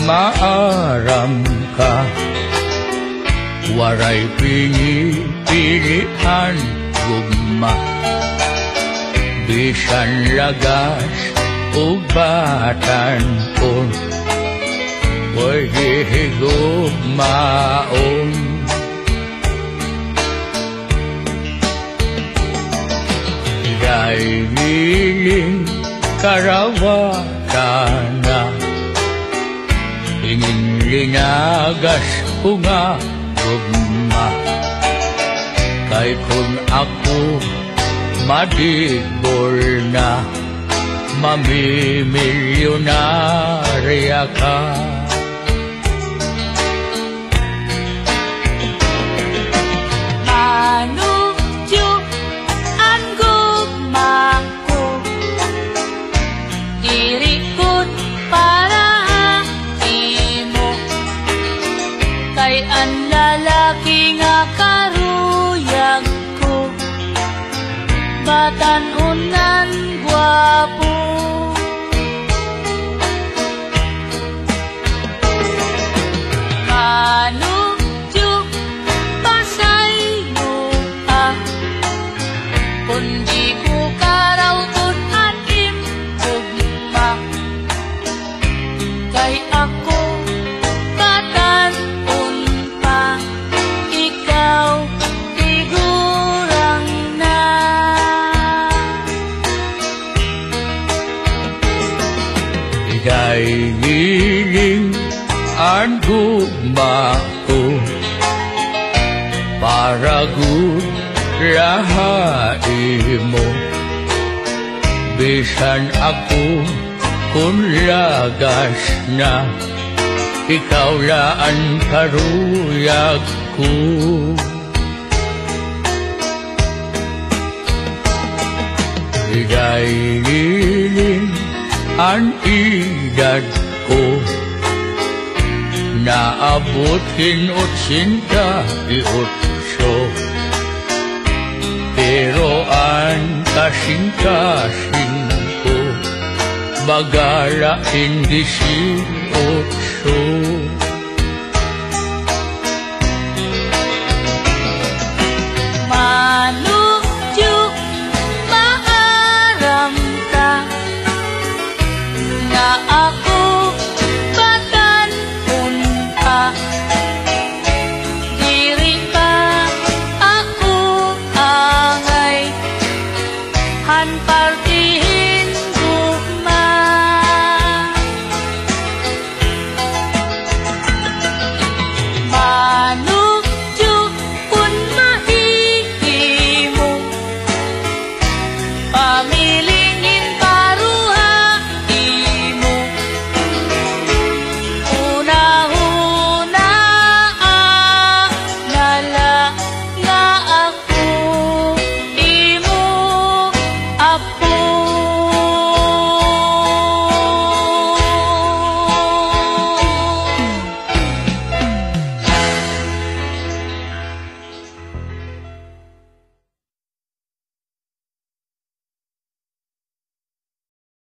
maaram ka, waray pinipilihan gugma, bisan lagas o batanon, pwede gugmaon. Dahil niling karawatan na, ingin linagas ko nga gugma, kay kung ako madigol na, mamimilyonarya ka. Manudyo ang gugma ko, irikot para imo, kay ang lalaki nga karuyag ko, batanunan gwapo. Manudyo pasaylo kundi ko karawton anim gugma, kay ako batanon pa, ikaw tigurang na. Ika'y hiling ang gugma ko, para gud rahain mo, bisan ako kung lagas na, ikaw laan karuyag ko. Ika'y hiling ang edad ko, naabot 88, pero ang kasing-kasing ko, bagala 18.